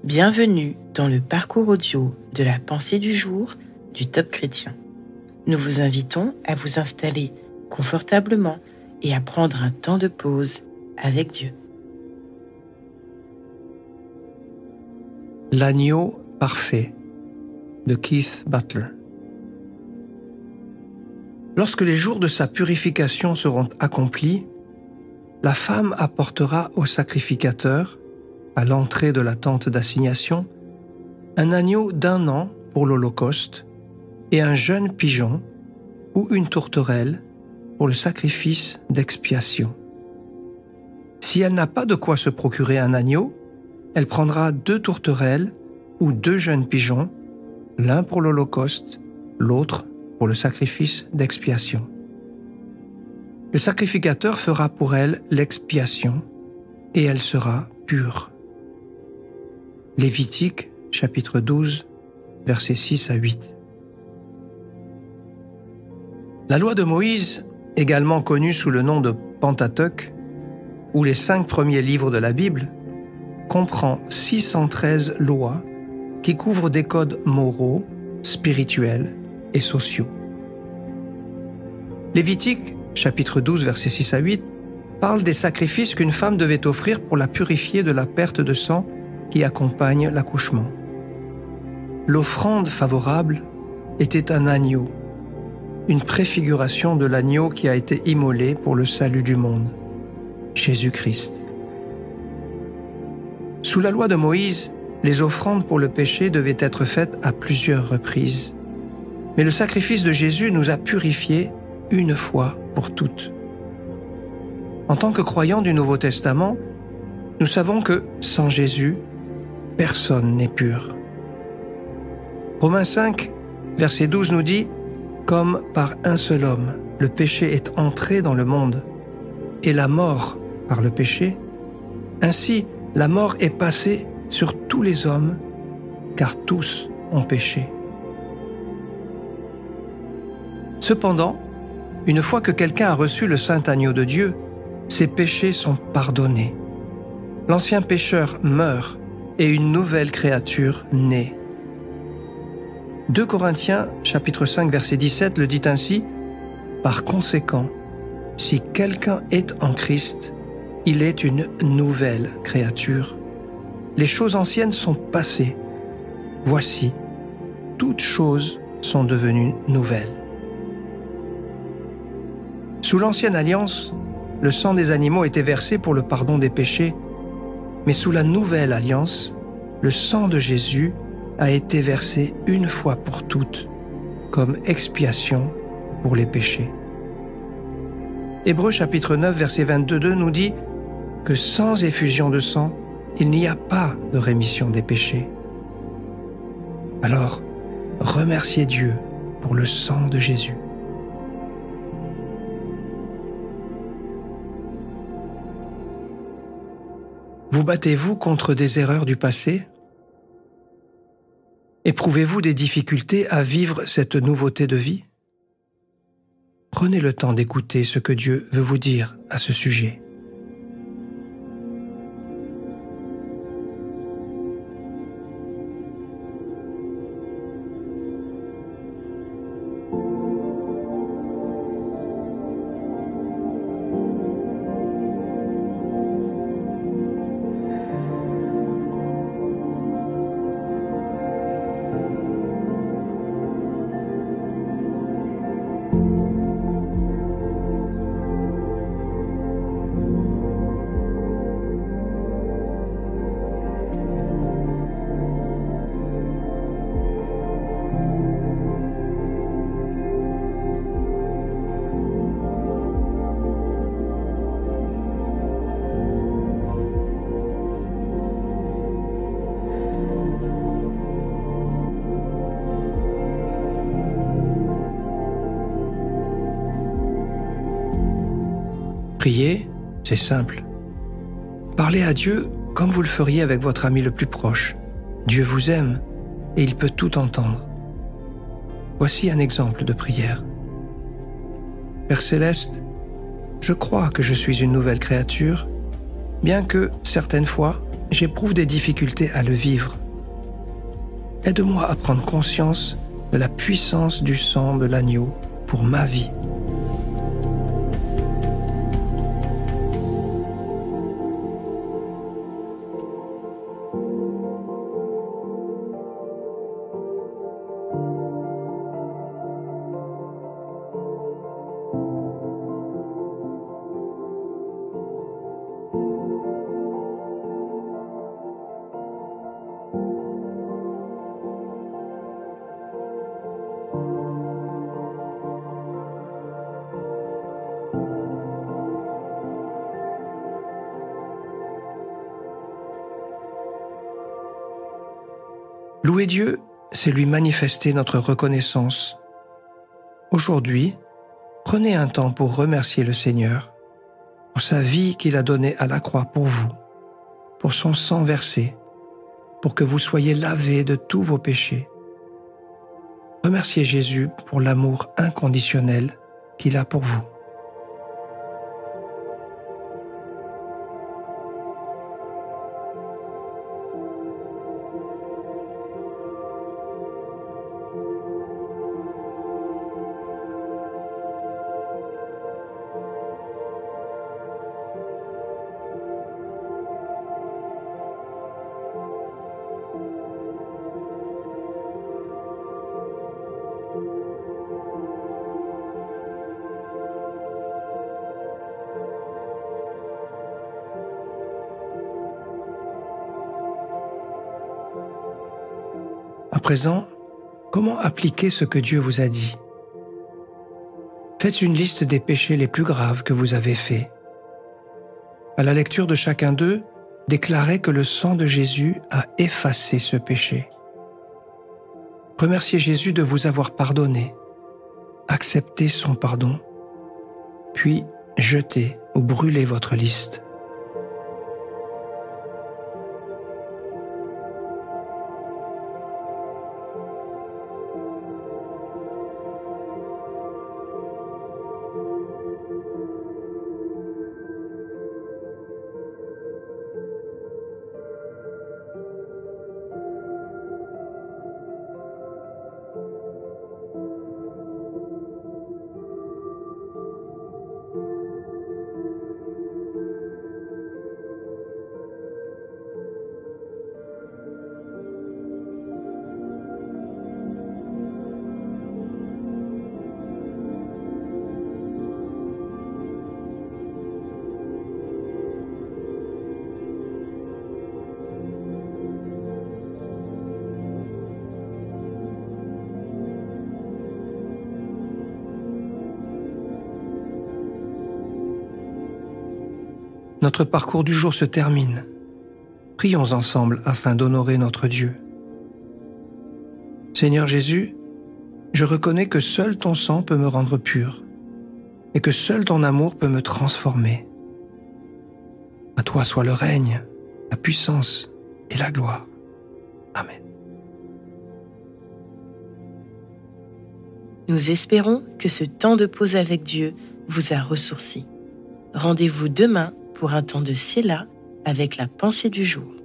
Bienvenue dans le parcours audio de la pensée du jour du Top Chrétien. Nous vous invitons à vous installer confortablement et à prendre un temps de pause avec Dieu. L'agneau parfait de Keith Butler. Lorsque les jours de sa purification seront accomplis, la femme apportera au sacrificateur, à l'entrée de la tente d'assignation, un agneau d'1 an pour l'holocauste et un jeune pigeon ou une tourterelle pour le sacrifice d'expiation. Si elle n'a pas de quoi se procurer un agneau, elle prendra 2 tourterelles ou 2 jeunes pigeons, l'un pour l'holocauste, l'autre pour le sacrifice d'expiation. Le sacrificateur fera pour elle l'expiation et elle sera pure. Lévitique, chapitre 12, versets 6 à 8. La loi de Moïse, également connue sous le nom de Pentateuque, ou les 5 premiers livres de la Bible, comprend 613 lois qui couvrent des codes moraux, spirituels et sociaux. Lévitique, chapitre 12, versets 6 à 8, parle des sacrifices qu'une femme devait offrir pour la purifier de la perte de sang qui accompagne l'accouchement. L'offrande favorable était un agneau, une préfiguration de l'agneau qui a été immolé pour le salut du monde, Jésus-Christ. Sous la loi de Moïse, les offrandes pour le péché devaient être faites à plusieurs reprises. Mais le sacrifice de Jésus nous a purifiés une fois pour toutes. En tant que croyants du Nouveau Testament, nous savons que sans Jésus, personne n'est pur. Romains 5, verset 12 nous dit « Comme par un seul homme, le péché est entré dans le monde, et la mort par le péché, ainsi la mort est passée sur tous les hommes, car tous ont péché. » Cependant, une fois que quelqu'un a reçu le saint agneau de Dieu, ses péchés sont pardonnés. L'ancien pécheur meurt et une nouvelle créature naît. 2 Corinthiens, chapitre 5, verset 17 le dit ainsi « Par conséquent, si quelqu'un est en Christ, il est une nouvelle créature. Les choses anciennes sont passées. Voici, toutes choses sont devenues nouvelles. » Sous l'ancienne alliance, le sang des animaux était versé pour le pardon des péchés, mais sous la nouvelle alliance, le sang de Jésus a été versé une fois pour toutes, comme expiation pour les péchés. Hébreux chapitre 9, verset 22 nous dit que sans effusion de sang, il n'y a pas de rémission des péchés. Alors, remerciez Dieu pour le sang de Jésus. Vous battez-vous contre des erreurs du passé? Éprouvez-vous des difficultés à vivre cette nouveauté de vie? Prenez le temps d'écouter ce que Dieu veut vous dire à ce sujet. Prier, c'est simple. Parlez à Dieu comme vous le feriez avec votre ami le plus proche. Dieu vous aime et il peut tout entendre. Voici un exemple de prière. Père Céleste, je crois que je suis une nouvelle créature, bien que, certaines fois, j'éprouve des difficultés à le vivre. Aide-moi à prendre conscience de la puissance du sang de l'agneau pour ma vie. Louer Dieu, c'est lui manifester notre reconnaissance. Aujourd'hui, prenez un temps pour remercier le Seigneur pour sa vie qu'il a donnée à la croix pour vous, pour son sang versé, pour que vous soyez lavés de tous vos péchés. Remerciez Jésus pour l'amour inconditionnel qu'il a pour vous. À présent, comment appliquer ce que Dieu vous a dit? Faites une liste des péchés les plus graves que vous avez faits. À la lecture de chacun d'eux, déclarez que le sang de Jésus a effacé ce péché. Remerciez Jésus de vous avoir pardonné. Acceptez son pardon, puis jetez ou brûlez votre liste. Notre parcours du jour se termine. Prions ensemble afin d'honorer notre Dieu. Seigneur Jésus, je reconnais que seul ton sang peut me rendre pur et que seul ton amour peut me transformer. À toi soit le règne, la puissance et la gloire. Amen. Nous espérons que ce temps de pause avec Dieu vous a ressourci. Rendez-vous demain pour un temps de Séla avec la pensée du jour.